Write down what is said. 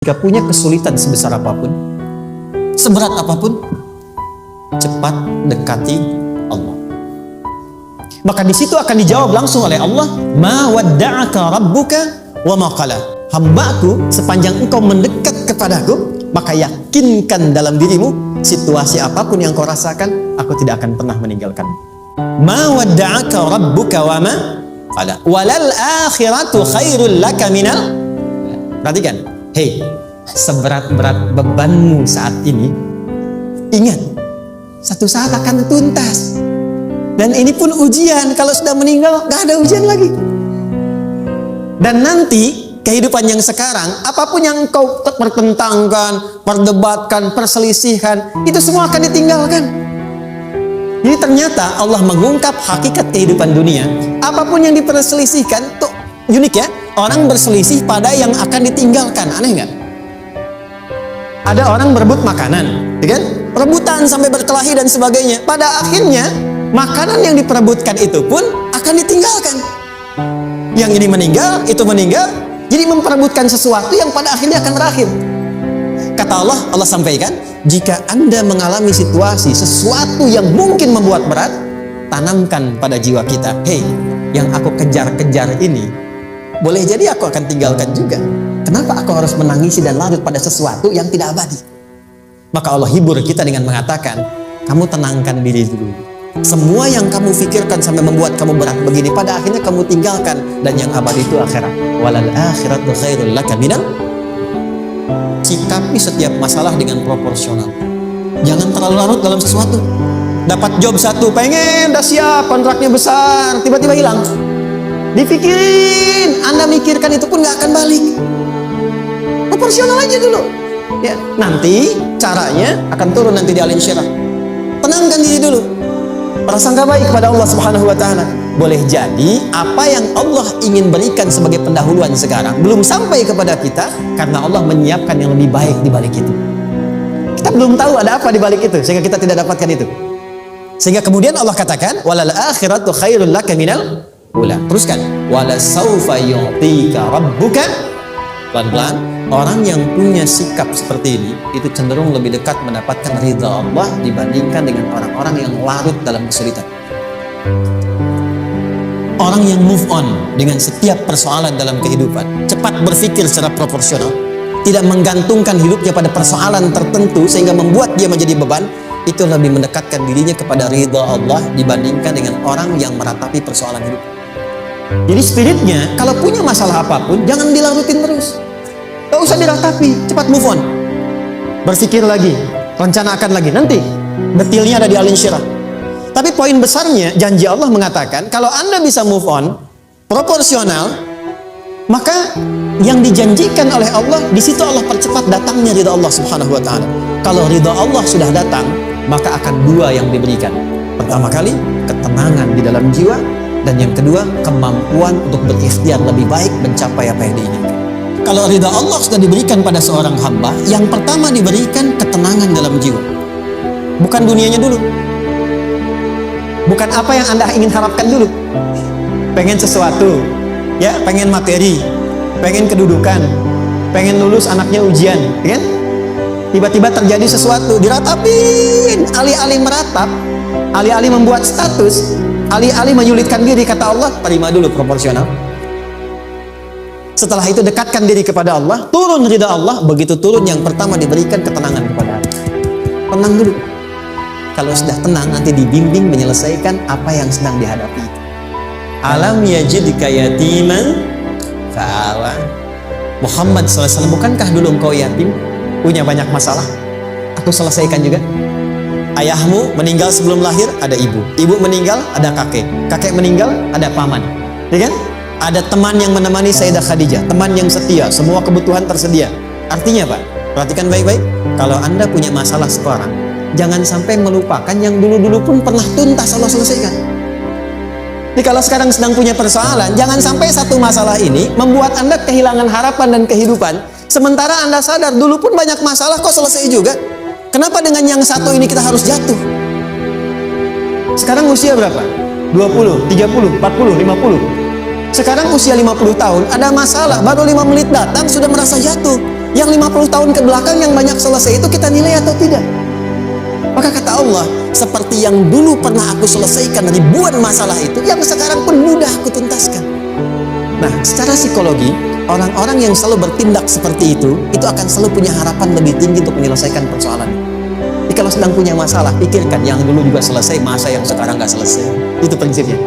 Jika punya kesulitan sebesar apapun, seberat apapun, cepat dekati Allah. Maka di situ akan dijawab langsung oleh Allah, "Ma wadda'aka rabbuka wa ma qala." Hambaku, sepanjang engkau mendekat kepadaku, maka yakinkan dalam dirimu, situasi apapun yang kau rasakan, aku tidak akan pernah meninggalkanmu. Ma wadda'aka rabbuka wa ma qala. Walal akhiratu khairul laka minal. Perhatikan. Hei, seberat-berat bebanmu saat ini, ingat, satu saat akan tuntas. Dan ini pun ujian. Kalau sudah meninggal, gak ada ujian lagi. Dan nanti, kehidupan yang sekarang, apapun yang kau pertentangkan, perdebatkan, perselisihkan, itu semua akan ditinggalkan. Jadi ternyata Allah mengungkap hakikat kehidupan dunia. Apapun yang diperselisihkan, tuh unik ya. Orang berselisih pada yang akan ditinggalkan. Aneh nggak? Ada orang berebut makanan, ya kan? Rebutan sampai berkelahi dan sebagainya. Pada akhirnya, makanan yang diperebutkan itu pun akan ditinggalkan. Yang ini meninggal, itu meninggal. Jadi memperebutkan sesuatu yang pada akhirnya akan berakhir. Kata Allah sampaikan, jika Anda mengalami situasi, sesuatu yang mungkin membuat berat, tanamkan pada jiwa kita, hei, yang aku kejar-kejar ini, boleh jadi aku akan tinggalkan juga. Kenapa aku harus menangisi dan larut pada sesuatu yang tidak abadi? Maka Allah hibur kita dengan mengatakan, kamu tenangkan diri dulu. Semua yang kamu pikirkan sampai membuat kamu berat begini, pada akhirnya kamu tinggalkan. Dan yang abadi itu akhirat. Walal akhiratu khairul laka minal. Sikapi setiap masalah dengan proporsional. Jangan terlalu larut dalam sesuatu. Dapat job satu, pengen, udah siap, kontraknya besar, tiba-tiba hilang. Dipikirin, Anda mikirkan itu pun gak akan balik. Proporsional aja dulu. Ya, nanti caranya akan turun nanti di alim syirah. Tenangkan diri dulu. Prasangka baik kepada Allah Subhanahu wa taala. Boleh jadi apa yang Allah ingin berikan sebagai pendahuluan sekarang belum sampai kepada kita karena Allah menyiapkan yang lebih baik di balik itu. Kita belum tahu ada apa di balik itu sehingga kita tidak dapatkan itu. Sehingga kemudian Allah katakan, "Walal akhiratu khairul laka minal ula." Teruskan, "Wala saufa yu'tika rabbuka." Pelan-pelan. Orang yang punya sikap seperti ini itu cenderung lebih dekat mendapatkan ridha Allah dibandingkan dengan orang-orang yang larut dalam kesulitan. Orang yang move on dengan setiap persoalan dalam kehidupan, cepat berpikir secara proporsional, tidak menggantungkan hidupnya pada persoalan tertentu sehingga membuat dia menjadi beban, itu lebih mendekatkan dirinya kepada ridha Allah dibandingkan dengan orang yang meratapi persoalan hidup. Jadi spiritnya, kalau punya masalah apapun, jangan dilarutin terus. Gak usah diratapi, cepat move on. Berpikir lagi, rencanakan lagi. Nanti, detailnya ada di Al Insyirah. Tapi poin besarnya, janji Allah mengatakan, kalau Anda bisa move on, proporsional, maka yang dijanjikan oleh Allah, di situ Allah percepat datangnya ridha Allah Subhanahu wa ta'ala. Kalau ridha Allah sudah datang, maka akan dua yang diberikan. Pertama kali, ketenangan di dalam jiwa. Dan yang kedua, kemampuan untuk berikhtiar lebih baik mencapai apa yang diinginkan. Kalau ridha Allah sudah diberikan pada seorang hamba, yang pertama diberikan ketenangan dalam jiwa. Bukan dunianya dulu. Bukan apa yang Anda ingin harapkan dulu. Pengen sesuatu, ya, pengen materi, pengen kedudukan, pengen lulus anaknya ujian, kan? Tiba-tiba terjadi sesuatu, diratapin, alih-alih meratap, alih-alih membuat status, alih-alih menyulitkan diri, kata Allah, terima dulu proporsional. Setelah itu dekatkan diri kepada Allah, turun ridha Allah. Begitu turun, yang pertama diberikan ketenangan kepada Allah. Tenang dulu. Kalau sudah tenang, nanti dibimbing menyelesaikan apa yang sedang dihadapi. Alam yajidka yatiman fa'awa. Muhammad SAW, bukankah dulu engkau yatim, punya banyak masalah? Aku selesaikan juga. Ayahmu meninggal sebelum lahir, ada ibu. Ibu meninggal, ada kakek. Kakek meninggal, ada paman. Ya kan? Ada teman yang menemani Sayyidah Khadijah, teman yang setia, semua kebutuhan tersedia. Artinya Pak, perhatikan baik-baik. Kalau Anda punya masalah sekarang, jangan sampai melupakan yang dulu-dulu pun pernah tuntas Allah selesaikan. Jadi kalau sekarang sedang punya persoalan, jangan sampai satu masalah ini membuat Anda kehilangan harapan dan kehidupan. Sementara Anda sadar, dulu pun banyak masalah kok selesai juga. Kenapa dengan yang satu ini kita harus jatuh? Sekarang usia berapa? 20, 30, 40, 50. Sekarang usia 50 tahun, ada masalah, baru 5 menit datang sudah merasa jatuh. Yang 50 tahun ke belakang yang banyak selesai itu kita nilai atau tidak? Maka kata Allah, seperti yang dulu pernah aku selesaikan ribuan masalah itu, yang sekarang pun mudah aku tuntaskan. Nah, secara psikologi, orang-orang yang selalu bertindak seperti itu akan selalu punya harapan lebih tinggi untuk menyelesaikan persoalan. Jadi kalau sedang punya masalah, pikirkan yang dulu juga selesai, masa yang sekarang nggak selesai. Itu prinsipnya.